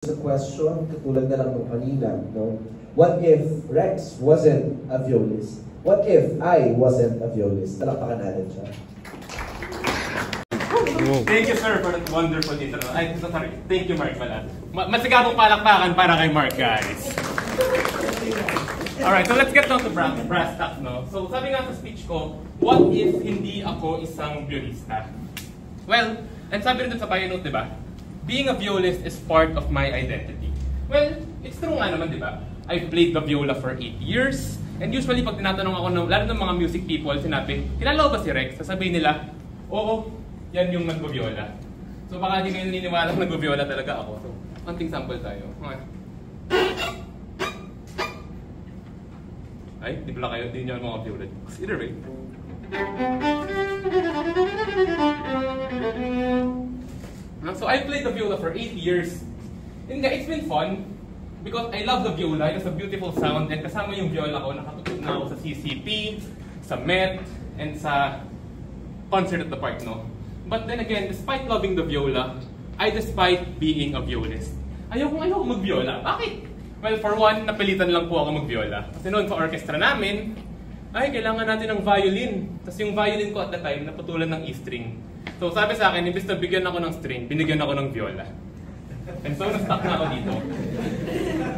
a question, katulad na lang nung kanina, no? What if Rex wasn't a violist? What if I wasn't a violist? Talakpakan natin siya. Thank you, sir, for that wonderful intro. Ay, sorry. Thank you, Mark, pala. Masigabong palakpakan para kay Mark, guys. Alright, so let's get down to brass tacks, no? So, sabi nga sa speech ko, what if hindi ako isang violista? Well, and sabi rin dun sa bio note, di ba? Being a violist is part of my identity. Well, it's true nga naman, di ba? I've played the viola for 8 years. And usually, pag tinatanong ako, lalo ng mga music people, sinabi, kilala ko ba si Rex? Sasabihin nila, oo, yan yung nagbo-viola. So baka hindi kayo naniniwala na nagbo-viola talaga ako. So, konting sample tayo. Ay, di pala kayo, di nyo mga viola. Either way. So I played the viola for 8 years. And it's been fun because I love the viola. It has a beautiful sound. And kasama yung viola ko, nakatutog na ako sa CCP, sa Met, and sa concert at the park, no? But then again, despite loving the viola, I despite being a violist. Ayoko mag-viola. Bakit? Well, for one, napilitan lang po ako mag-viola. Kasi noon sa orchestra namin, ay, kailangan natin ng violin. Tapos yung violin ko at the time, naputulan ng E-string. So sabi sa akin, imbis na bigyan ako ng string, binigyan ako ng viola. And so, na-stuck na ako dito.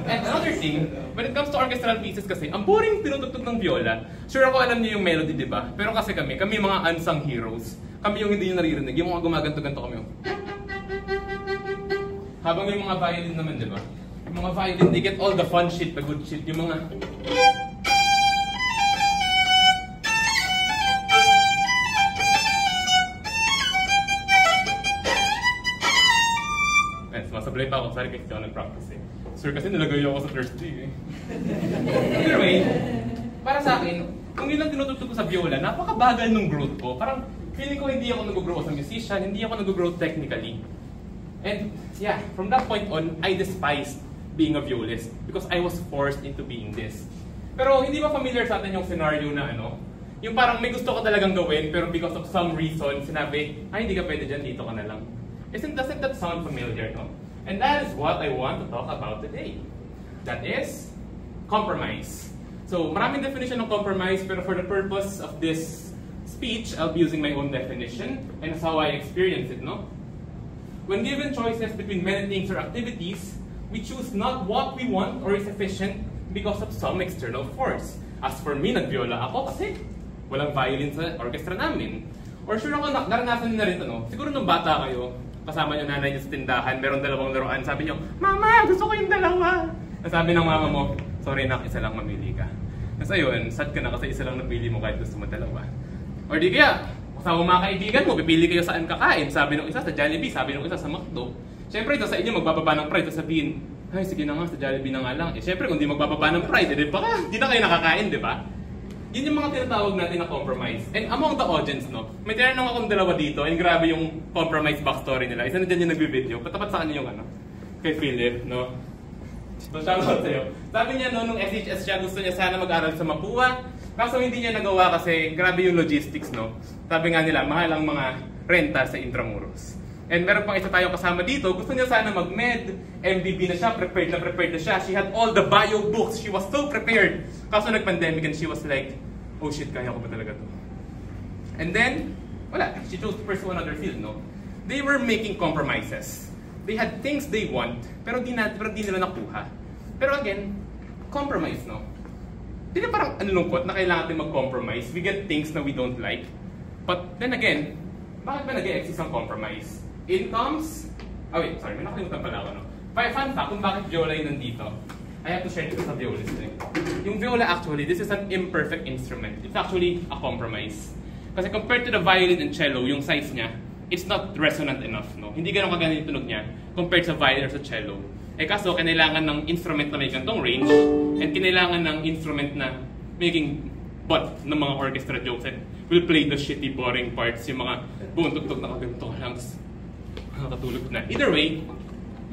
And another thing, when it comes to orchestral pieces kasi, ang boring tinutugtog ng viola. Sure ako alam niyo yung melody, di ba? Pero kasi kami mga unsung heroes. Kami yung hindi nyo naririnig, yung mga gumaganto-ganto kami. Habang yung mga violin naman, di ba? Yung mga violin, they get all the fun shit, the good shit. Yung mga... Sumasablay pa ako, sorry kasi ako nag-practice eh. Sir, kasi nilagay ako sa Thursday eh. Either way, para sa akin, kung yun ang tinutugtog ko sa viola, napakabagal ng growth ko. Parang feeling ko hindi ako nag-grow as a musician, hindi ako nag-grow technically. And yeah, from that point on, I despised being a violist because I was forced into being this. Pero hindi ba familiar sa atin yung scenario na ano? Yung parang may gusto ka talagang gawin, pero because of some reason, sinabi, ay hindi ka pwede dyan, dito ka na lang. Doesn't that sound familiar, no? And that is what I want to talk about today. That is compromise. So, maraming definition ng compromise, pero for the purpose of this speech, I'll be using my own definition, and that's how I experience it, no? When given choices between many things or activities, we choose not what we want or is efficient because of some external force. As for me, nag-viola ako kasi walang violin sa orchestra namin. Or sure ako, naranasan na rin ito, no? Siguro nung bata kayo, kasama niyo nanay niyo sa tindahan, meron dalawang laruan, sabi niyo, Mama, gusto ko yung dalawa! Sabi ng mama mo, sorry nak, isa lang mamili ka. Tapos ayun, sad ka na kasi isa lang napili mo kahit gusto mo dalawa. Or di kaya, kasama mga kaibigan mo, pipili kayo saan kakain. Sabi ng isa sa Jollibee, sabi ng isa sa McDo. Siyempre ito sa inyo, magbababa ng price, sabihin, ay sige na nga, sa Jollibee na nga lang. Eh siyempre kung di magbababa ng price, di ba di na kayo nakakain, di ba? Yun yung mga tinatawag natin na compromise. And among the audience, no, may tinanong akong dalawa dito, and grabe yung compromise backstory nila. Isa na dyan yung nagbe-video. Patapat sa kanya yung ano, kay Philip, no? So, shoutout sa'yo. Sabi niya, no, nung SHS siya, gusto niya sana mag-aral sa Mapua. Kaso hindi niya nagawa kasi grabe yung logistics, no? Sabi nga nila, mahal ang mga renta sa Intramuros. And meron pang isa tayong kasama dito, gusto niya sana mag-med, MBB na siya, prepared na siya. She had all the bio books, she was so prepared. Kaso nag-pandemic and she was like, oh shit, kaya ko ba talaga to? And then, wala, she chose to pursue another field, no? They were making compromises. They had things they want, pero di nila nakuha. Pero again, compromise, no? Di na parang lungkot na kailangan natin mag-compromise. We get things na we don't like. But then again, bakit ba nag-e-exist ang compromise? Incomes? Oh wait, sorry, may nakalimutan pala ako, no? Fun fact, kung bakit viola yun nandito, I have to share this sa violist. Yung viola actually, this is an imperfect instrument. It's actually a compromise. Kasi compared to the violin and cello, yung size niya, it's not resonant enough, no? Hindi ganun kaganda yung tunog niya compared sa violin or sa cello. Eh kaso, kinailangan ng instrument na may gantong range and kinailangan ng instrument na making butt ng mga orchestra jokes and will play the shitty, boring parts, yung mga buong tugtog na kaganto ka lang, nakatulog na. Either way,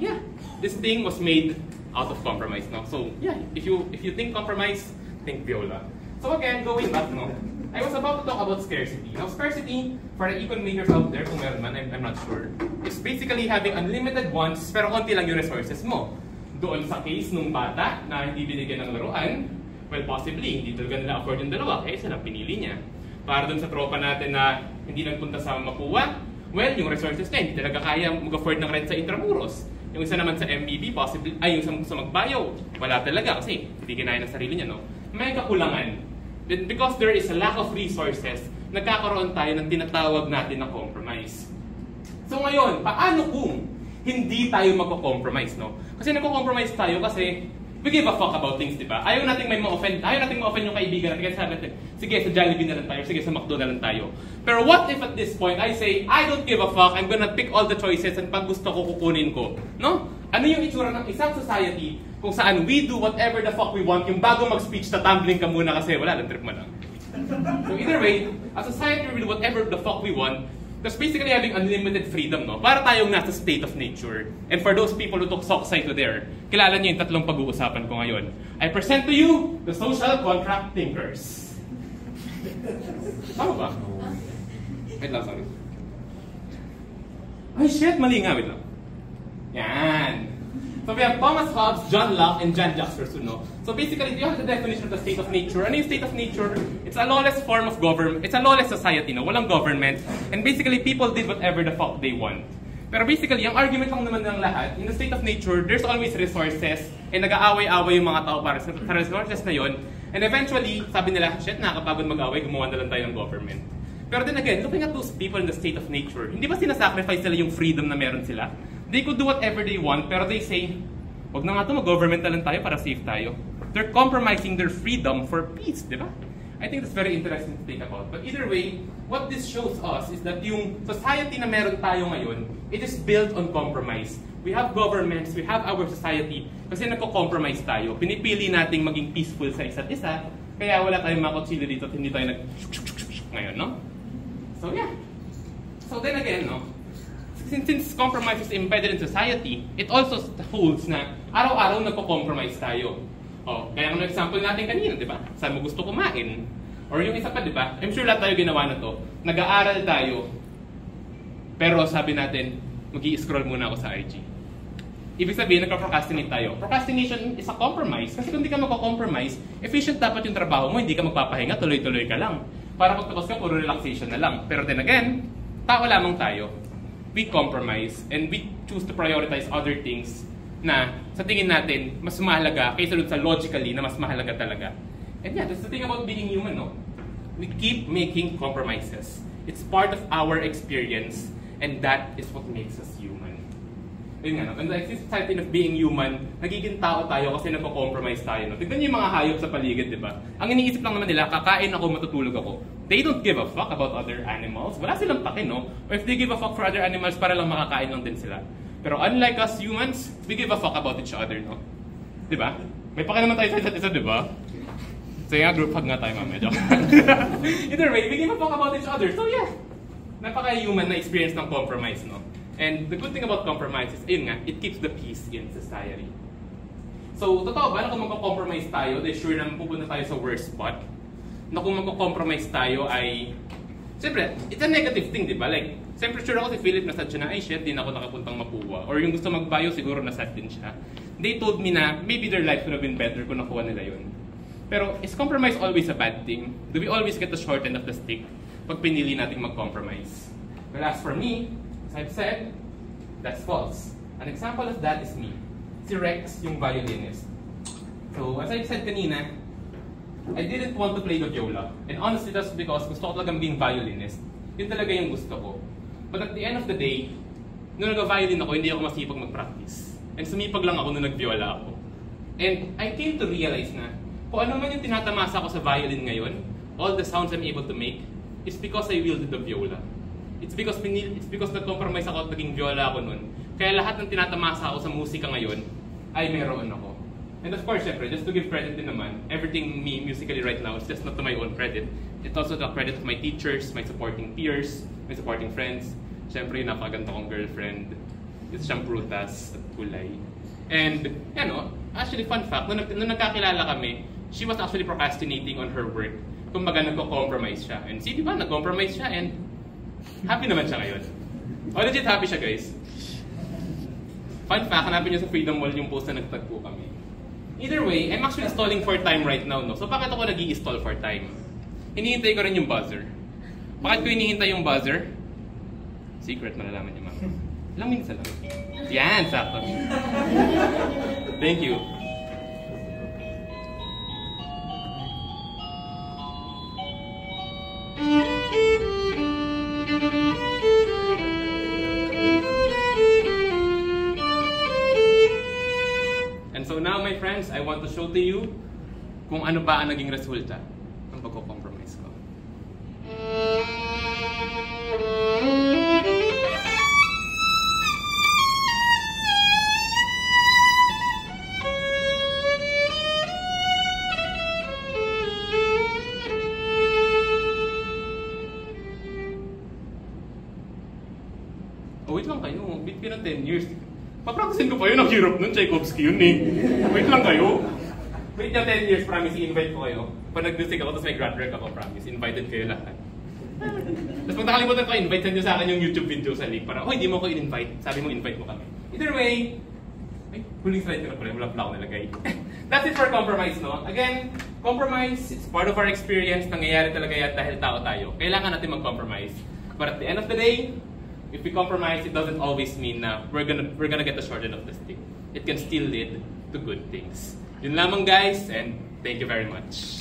yeah, this thing was made out of compromise, no? So, yeah, if you think compromise, think viola. So again, going back, no? I was about to talk about scarcity. Now, scarcity, for the econ majors out there, kung meron man, I'm not sure, it's basically having unlimited wants, pero konti lang yung resources mo. Doon sa case nung bata na hindi binigyan ng laruan, well, possibly, hindi talaga nila afford yung dalawa, kaya isa na pinili niya. Para doon sa tropa natin na hindi nagpunta sa Mapua, well, yung resources niya, hindi talaga kaya mag-afford ng rent sa Intramuros. Yung isa naman sa MBB, possibly, ay yung sa Magbayo, wala talaga kasi hindi kinaya ng sarili niya, no? May kakulangan. Because there is a lack of resources, nagkakaroon tayo ng tinatawag natin na compromise. So ngayon, paano kung hindi tayo magko-compromise, no? Kasi nagko-compromise tayo kasi we give a fuck about things, di ba? Ayaw nating may ma-offend, ayaw nating ma-offend yung kaibigan natin. Kasi sabi natin, sige, sa Jollibee na lang tayo, sige, sa McDo na lang tayo. Pero what if at this point, I say, I don't give a fuck, I'm gonna pick all the choices and pag gusto ko, kukunin ko. No? Ano yung itsura ng isang society kung saan we do whatever the fuck we want, yung bago mag-speech, tatumbling ka muna kasi wala, lang trip mo lang. So either way, a society we do whatever the fuck we want, that's basically having unlimited freedom, no? Para tayong nasa state of nature. And for those people who took Soksay to there, kilala niyo yung tatlong pag-uusapan ko ngayon. I present to you the social contract thinkers. Tama ba? Wait lang, sorry. Ay shit, mali nga, wait lang. Yan. So we have Thomas Hobbes, John Locke, and Jean-Jacques Rousseau, no? So basically, you have the definition of the state of nature. Ano yung state of nature? It's a lawless form of government. It's a lawless society, no? Walang government. And basically, people did whatever the fuck they want. Pero basically, ang argument lang naman ng lahat, in the state of nature, there's always resources, and nag-aaway-away yung mga tao para sa resources na yon. And eventually, sabi nila, shit, nakakapagod mag-away, gumawa na lang tayo ng government. Pero then again, looking at those people in the state of nature, hindi ba sinasacrifice nila yung freedom na meron sila? They could do whatever they want, pero they say, wag na nga ito, mag-government na lang tayo para safe tayo. They're compromising their freedom for peace, di ba? I think that's very interesting to think about. But either way, what this shows us is that yung society na meron tayo ngayon, it is built on compromise. We have governments, we have our society, kasi nagko-compromise tayo. Pinipili nating maging peaceful sa isa't isa, kaya wala tayong makotsilyo dito at hindi tayo ngayon, no? So yeah. So then again, no? Since compromise is embedded in society, it also holds na araw-araw nagko-compromise tayo. Oh, kaya ang example natin kanina, di ba? Saan mo gusto kumain? Or yung isa pa, di ba? I'm sure lahat tayo ginawa na to. Nag-aaral tayo, pero sabi natin, mag-i-scroll muna ako sa IG. Ibig sabihin, nagka-procrastinate tayo. Procrastination is a compromise. Kasi kung hindi ka magko-compromise, efficient dapat yung trabaho mo, hindi ka magpapahinga, tuloy-tuloy ka lang. Para pagtapos ka, puro relaxation na lang. Pero then again, tao lamang tayo. We compromise and we choose to prioritize other things na sa tingin natin mas mahalaga kaysa doon sa logically na mas mahalaga talaga. And yeah, that's the thing about being human, no? We keep making compromises. It's part of our experience and that is what makes us human. Yun nga, no? And the society of being human, nagiging tao tayo kasi nagko-compromise tayo, no? Tignan niyo yung mga hayop sa paligid, di ba? Ang iniisip lang naman nila, kakain ako, matutulog ako. They don't give a fuck about other animals. Wala silang pake, no? Or if they give a fuck for other animals, para lang makakain lang din sila. Pero unlike us humans, we give a fuck about each other, no? Di ba? May pake naman tayo sa isa't isa, di ba? So yung group hug nga tayo, mamaya. Either way, we give a fuck about each other. So yeah, napaka-human na experience ng compromise, no? And the good thing about compromise is, ayun nga, it keeps the peace in society. So, totoo ba na kung magko-compromise tayo, then sure na pupunta tayo sa worst spot? Na kung magko-compromise tayo ay, siyempre, it's a negative thing, di ba? Like, siyempre sure ako si Philip na sad siya na, ay shit, di na ako nakapuntang Mapua. Or yung gusto magbayo, siguro na sad din siya. They told me na maybe their life would have been better kung nakuha nila yun. Pero, is compromise always a bad thing? Do we always get the short end of the stick pag pinili nating mag-compromise? Well, as for me, as I've said, that's false. An example of that is me. Si Rex, yung violinist. So, as I've said kanina, I didn't want to play the viola. And honestly, that's because gusto ko talagang being violinist. Yun talaga yung gusto ko. But at the end of the day, nung nag-violin ako, hindi ako masipag mag-practice. And sumipag lang ako nung nag-viola ako. And I came to realize na, kung ano man yung tinatamasa ko sa violin ngayon, all the sounds I'm able to make, is because I wielded the viola. It's because nag-compromise ako at naging viola ako nun. Kaya lahat ng tinatamasa ako sa musika ngayon, ay meron ako. And of course, syempre, just to give credit din naman, everything me musically right now is just not to my own credit. It's also the credit of my teachers, my supporting peers, my supporting friends. Syempre, yung napakaganda kong girlfriend. It's siyang prutas at kulay. And, ano, actually, fun fact, nung nagkakilala kami, she was actually procrastinating on her work. Kumbaga, nagko-compromise siya. And see, di ba, nag-compromise siya and happy naman siya ngayon. Oh, legit happy siya, guys. Fun fact, hanapin niyo sa Freedom Wall yung post na nagtagpo kami. Either way, I'm actually stalling for time right now, no? So bakit ako nag-i-stall for time? Hinihintay ko rin yung buzzer. Bakit ko hinihintay yung buzzer? Secret, malalaman niyo, ma'am. Ilang minutes lang. Yan, sakto. Thank you. And so now, my friends, I want to show to you kung ano ba ang naging resulta ng pagko-compromise ko. Oh, wait lang kayo. Bit ng 10 years. Papracticein ko pa yun. Ang hirap nun. Tchaikovsky yun eh. Wait lang kayo. Wait yung 10 years, promise, i-invite ko kayo. Pag nag-music ako, tapos may grad work ako, promise. Invited kayo lahat. Tapos pag nakalimutan ko, invite send nyo sa akin yung YouTube video sa link. Para, oh, hindi mo ko in-invite. Sabi mo, invite mo kami. Either way, ay, huling slide ko na pala. Wala pala ako nalagay. That's it for compromise, no? Again, compromise, it's part of our experience. Nangyayari talaga yan dahil tao tayo. Kailangan natin mag-compromise. But at the end of the day, if we compromise, it doesn't always mean na we're gonna get the short end of the stick. It can still lead to good things. Yun lamang, guys, and thank you very much.